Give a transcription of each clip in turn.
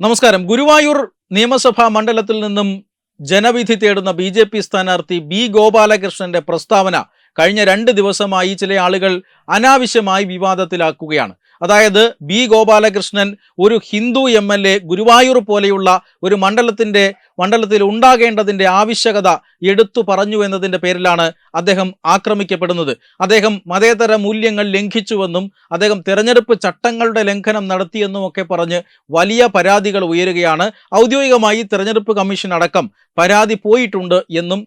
നമസ്കാരം. ഗുരുവായൂർ നിയമസഭാ മണ്ഡലത്തിൽ നിന്നും ജനവിധി തേടുന്ന ബി.ജെ.പി. സ്ഥാനാർത്ഥി ബി. ഗോപാലകൃഷ്ണന്റെ പ്രസ്താവന കഴിഞ്ഞ 2 ദിവസമായി ചില ആളുകൾ അനാവശ്യമായി വിവാദത്തിലാക്കുകയാണ്. അതായത് ബി. ഗോപാലകൃഷ്ണൻ ഒരു ഹിന്ദു എം.എൽ.എ ഗുരുവായൂർ പോലെയുള്ള ഒരു മണ്ഡലത്തിൽ ഉണ്ടാകേണ്ടതിന്റെ ആവശ്യകത എടുത്തു പറഞ്ഞു എന്നതിന്റെ പേരിലാണ് അദ്ദേഹം ആക്രമിക്കപ്പെടുന്നത്. അദ്ദേഹം മതേതര മൂല്യങ്ങൾ ലംഘിച്ചുവെന്നും അദ്ദേഹം തെരഞ്ഞെടുപ്പ് ചട്ടങ്ങളുടെ ലംഘനം നടത്തിയെന്നുമൊക്കെ പറഞ്ഞ് വലിയ പരാതികൾ ഉയരുകയാണ്. ഔദ്യോഗികമായി തെരഞ്ഞെടുപ്പ് കമ്മീഷൻ അടക്കം പരാതി പോയിട്ടുണ്ട് എന്നും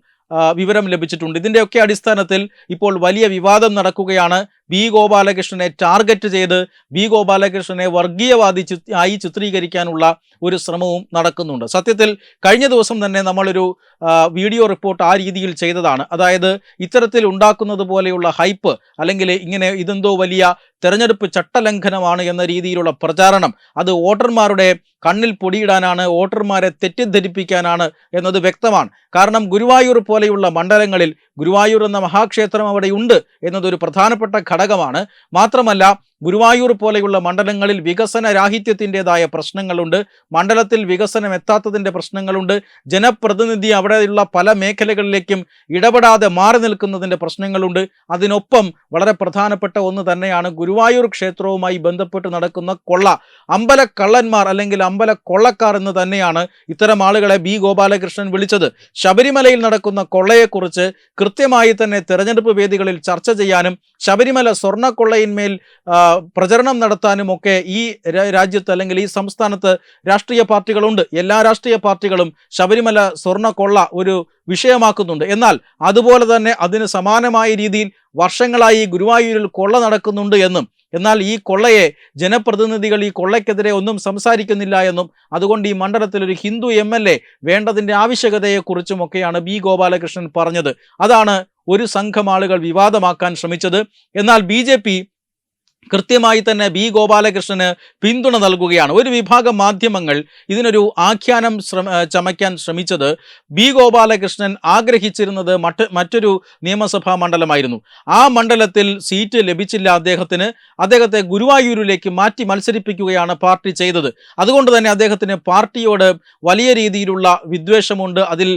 വിവരം ലഭിച്ചിട്ടുണ്ട്. ഇതിൻ്റെയൊക്കെ അടിസ്ഥാനത്തിൽ ഇപ്പോൾ വലിയ വിവാദം നടക്കുകയാണ്. ബി. ഗോപാലകൃഷ്ണനെ ടാർഗറ്റ് ചെയ്ത് ബി. ഗോപാലകൃഷ്ണനെ വർഗീയവാദി ആയി ചിത്രീകരിക്കാനുള്ള ഒരു ശ്രമവും നടക്കുന്നുണ്ട്. സത്യത്തിൽ കഴിഞ്ഞ ദിവസം തന്നെ നമ്മളൊരു വീഡിയോ റിപ്പോർട്ട് ആ രീതിയിൽ ചെയ്തതാണ്. അതായത് ഇത്തരത്തിൽ ഉണ്ടാക്കുന്നത് പോലെയുള്ള ഹൈപ്പ് അല്ലെങ്കിൽ ഇങ്ങനെ ഇതെന്തോ വലിയ തെരഞ്ഞെടുപ്പ് ചട്ടലംഘനമാണ് എന്ന രീതിയിലുള്ള പ്രചാരണം അത് വോട്ടർമാരുടെ കണ്ണിൽ പൊടിയിടാനാണ്, വോട്ടർമാരെ തെറ്റിദ്ധരിപ്പിക്കാനാണ് എന്നത് വ്യക്തമാണ്. കാരണം ഗുരുവായൂർ പോലെയുള്ള മണ്ഡലങ്ങളിൽ ഗുരുവായൂർ എന്ന മഹാക്ഷേത്രം അവിടെ ഉണ്ട് എന്നതൊരു പ്രധാനപ്പെട്ട ഘടകമാണ്. മാത്രമല്ല ഗുരുവായൂർ പോലെയുള്ള മണ്ഡലങ്ങളിൽ വികസന രാഹിത്യത്തിൻ്റെതായ പ്രശ്നങ്ങളുണ്ട്, മണ്ഡലത്തിൽ വികസനം എത്താത്തതിൻ്റെ പ്രശ്നങ്ങളുണ്ട്, ജനപ്രതിനിധി അവിടെയുള്ള പല മേഖലകളിലേക്കും ഇടപെടാതെ മാറി നിൽക്കുന്നതിൻ്റെ പ്രശ്നങ്ങളുണ്ട്. അതിനൊപ്പം വളരെ പ്രധാനപ്പെട്ട ഒന്ന് തന്നെയാണ് ഗുരുവായൂർ ക്ഷേത്രവുമായി ബന്ധപ്പെട്ട് നടക്കുന്ന കൊള്ള. അമ്പലക്കള്ളന്മാർ അല്ലെങ്കിൽ അമ്പല കൊള്ളക്കാർ എന്ന് തന്നെയാണ് ഇത്തരം ആളുകളെ ബി. ഗോപാലകൃഷ്ണൻ വിളിച്ചത്. ശബരിമലയിൽ നടക്കുന്ന കൊള്ളയെക്കുറിച്ച് കൃത്യമായി തന്നെ തെരഞ്ഞെടുപ്പ് വേദികളിൽ ചർച്ച ചെയ്യാനും ശബരിമല സ്വർണ്ണക്കൊള്ളയിന്മേൽ പ്രചരണം നടത്താനുമൊക്കെ ഈ രാജ്യത്ത് അല്ലെങ്കിൽ ഈ സംസ്ഥാനത്ത് രാഷ്ട്രീയ പാർട്ടികളുണ്ട്. എല്ലാ രാഷ്ട്രീയ പാർട്ടികളും ശബരിമല സ്വർണ്ണക്കൊള്ള ഒരു വിഷയമാക്കുന്നുണ്ട്. എന്നാൽ അതുപോലെ തന്നെ അതിന് സമാനമായ രീതിയിൽ വർഷങ്ങളായി ഗുരുവായൂരിൽ കൊള്ള നടക്കുന്നുണ്ട് എന്നും, എന്നാൽ ഈ കൊള്ളയെ ജനപ്രതിനിധികൾ ഈ കൊള്ളയ്ക്കെതിരെ ഒന്നും സംസാരിക്കുന്നില്ല എന്നും, അതുകൊണ്ട് ഈ മണ്ഡലത്തിൽ ഒരു ഹിന്ദു എം.എൽ.എ വേണ്ടതിൻ്റെ ആവശ്യകതയെക്കുറിച്ചുമൊക്കെയാണ് ബി. ഗോപാലകൃഷ്ണൻ പറഞ്ഞത്. അതാണ് ഒരു സംഘം ആളുകൾ വിവാദമാക്കാൻ ശ്രമിച്ചത്. എന്നാൽ ബി.ജെ.പി. കൃത്യമായി തന്നെ ബി. ഗോപാലകൃഷ്ണന് പിന്തുണ നൽകുകയാണ്. ഒരു വിഭാഗം മാധ്യമങ്ങൾ ഇതിനൊരു ആഖ്യാനം ചമയ്ക്കാൻ ശ്രമിച്ചത് ബി. ഗോപാലകൃഷ്ണൻ ആഗ്രഹിച്ചിരുന്നത് മറ്റൊരു നിയമസഭാ മണ്ഡലമായിരുന്നു. ആ മണ്ഡലത്തിൽ സീറ്റ് ലഭിച്ചില്ല അദ്ദേഹത്തെ ഗുരുവായൂരിലേക്ക് മാറ്റി മത്സരിപ്പിക്കുകയാണ് പാർട്ടി ചെയ്തത്. അതുകൊണ്ട് തന്നെ അദ്ദേഹത്തിന് പാർട്ടിയോട് വലിയ രീതിയിലുള്ള വിദ്വേഷമുണ്ട്, അതിൽ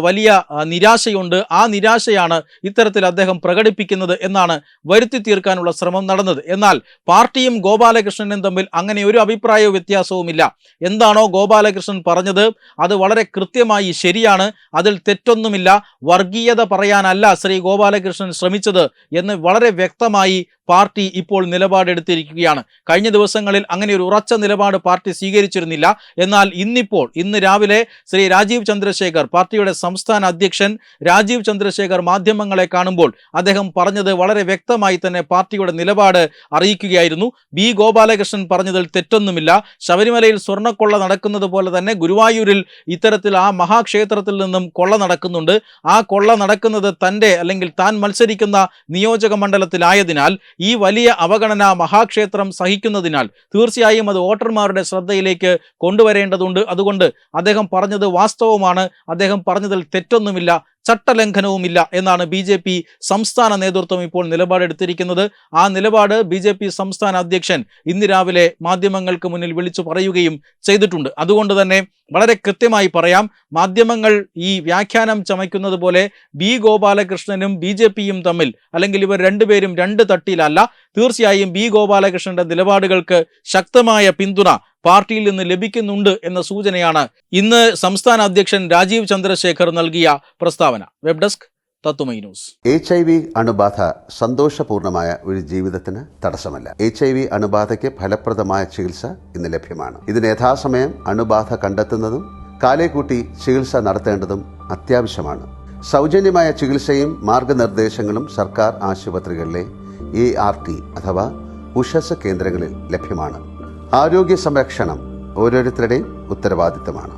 വലിയ നിരാശയുണ്ട്. ആ നിരാശയാണ് ഇത്തരത്തിൽ അദ്ദേഹം പ്രകടിപ്പിക്കുന്നത് എന്നാണ് വരുത്തി തീർക്കാനുള്ള ശ്രമം നടന്നത്. എന്നാൽ പാർട്ടിയും ഗോപാലകൃഷ്ണനും തമ്മിൽ അങ്ങനെ ഒരു അഭിപ്രായ വ്യത്യാസവുമില്ല. എന്താണോ ഗോപാലകൃഷ്ണൻ പറഞ്ഞത് അത് വളരെ കൃത്യമായി ശരിയാണ്, അതിൽ തെറ്റൊന്നുമില്ല. വർഗീയത പറയാനല്ല ശ്രീ ഗോപാലകൃഷ്ണൻ ശ്രമിച്ചത് എന്ന് വളരെ വ്യക്തമായി പാർട്ടി ഇപ്പോൾ നിലപാടെടുത്തിരിക്കുകയാണ്. കഴിഞ്ഞ ദിവസങ്ങളിൽ അങ്ങനെ ഒരു ഉറച്ച നിലപാട് പാർട്ടി സ്വീകരിച്ചിരുന്നില്ല. എന്നാൽ ഇന്ന് രാവിലെ ശ്രീ രാജീവ് ചന്ദ്രശേഖർ, പാർട്ടിയുടെ സംസ്ഥാന അധ്യക്ഷൻ രാജീവ് ചന്ദ്രശേഖർ മാധ്യമങ്ങളെ കാണുമ്പോൾ അദ്ദേഹം പറഞ്ഞത് വളരെ വ്യക്തമായി തന്നെ പാർട്ടിയുടെ നിലപാട് അറിയിക്കുകയായിരുന്നു. ബി. ഗോപാലകൃഷ്ണൻ പറഞ്ഞതിൽ തെറ്റൊന്നുമില്ല. ശബരിമലയിൽ സ്വർണ്ണക്കൊള്ള നടക്കുന്നത് പോലെ തന്നെ ഗുരുവായൂരിൽ ഇത്തരത്തിൽ ആ മഹാക്ഷേത്രത്തിൽ നിന്നും കൊള്ള നടക്കുന്നുണ്ട്. ആ കൊള്ള നടക്കുന്നത് തൻ്റെ അല്ലെങ്കിൽ താൻ മത്സരിക്കുന്ന നിയോജക മണ്ഡലത്തിലായതിനാൽ ഈ വലിയ അവഗണന മഹാക്ഷേത്രം സഹിക്കുന്നതിനാൽ തീർച്ചയായും അത് വോട്ടർമാരുടെ ശ്രദ്ധയിലേക്ക് കൊണ്ടുവരേണ്ടതുണ്ട്. അതുകൊണ്ട് അദ്ദേഹം പറഞ്ഞത് വാസ്തവമാണ്, അദ്ദേഹം പറഞ്ഞതിൽ തെറ്റൊന്നുമില്ല, ചട്ടലംഘനവുമില്ല എന്നാണ് ബി.ജെ.പി. സംസ്ഥാന നേതൃത്വം ഇപ്പോൾ നിലപാടെടുത്തിരിക്കുന്നത്. ആ നിലപാട് ബി.ജെ.പി. സംസ്ഥാന അധ്യക്ഷൻ ഇന്ന് രാവിലെ മാധ്യമങ്ങൾക്ക് മുന്നിൽ വിളിച്ചു പറയുകയും ചെയ്തിട്ടുണ്ട്. അതുകൊണ്ട് തന്നെ വളരെ കൃത്യമായി പറയാം, മാധ്യമങ്ങൾ ഈ വ്യാഖ്യാനം ചമയ്ക്കുന്നത് പോലെ ബി. ഗോപാലകൃഷ്ണനും ബി.ജെ.പിയും തമ്മിൽ അല്ലെങ്കിൽ ഇവർ രണ്ടുപേരും രണ്ട് തട്ടിലല്ല. തീർച്ചയായും ബി. ഗോപാലകൃഷ്ണന്റെ നിലപാടുകൾക്ക് ശക്തമായ പിന്തുണ പാർട്ടിയിൽ നിന്ന് ലഭിക്കുന്നുണ്ട് എന്ന സൂചനയാണ് ഇന്ന് സംസ്ഥാന അധ്യക്ഷൻ രാജീവ് ചന്ദ്രശേഖർ നൽകിയ പ്രസ്താവന. വെബ് ഡെസ്ക് തത്തുമൈ ന്യൂസ്. HIV അണുബാധ സന്തോഷപൂർണമായ ഒരു ജീവിതത്തിന് തടസ്സമല്ല. HIV അണുബാധയ്ക്ക് ഫലപ്രദമായ ചികിത്സ ഇന്ന് ലഭ്യമാണ്. ഇതിന് യഥാസമയം അണുബാധ കണ്ടെത്തുന്നതും കാലേക്കൂട്ടി ചികിത്സ നടത്തേണ്ടതും അത്യാവശ്യമാണ്. സൗജന്യമായ ചികിത്സയും മാർഗനിർദ്ദേശങ്ങളും സർക്കാർ ആശുപത്രികളിലെ ART അഥവാ ഉഷസ് കേന്ദ്രങ്ങളിൽ ലഭ്യമാണ്. ആരോഗ്യ സംരക്ഷണം ഓരോരുത്തരുടെയും ഉത്തരവാദിത്തമാണ്.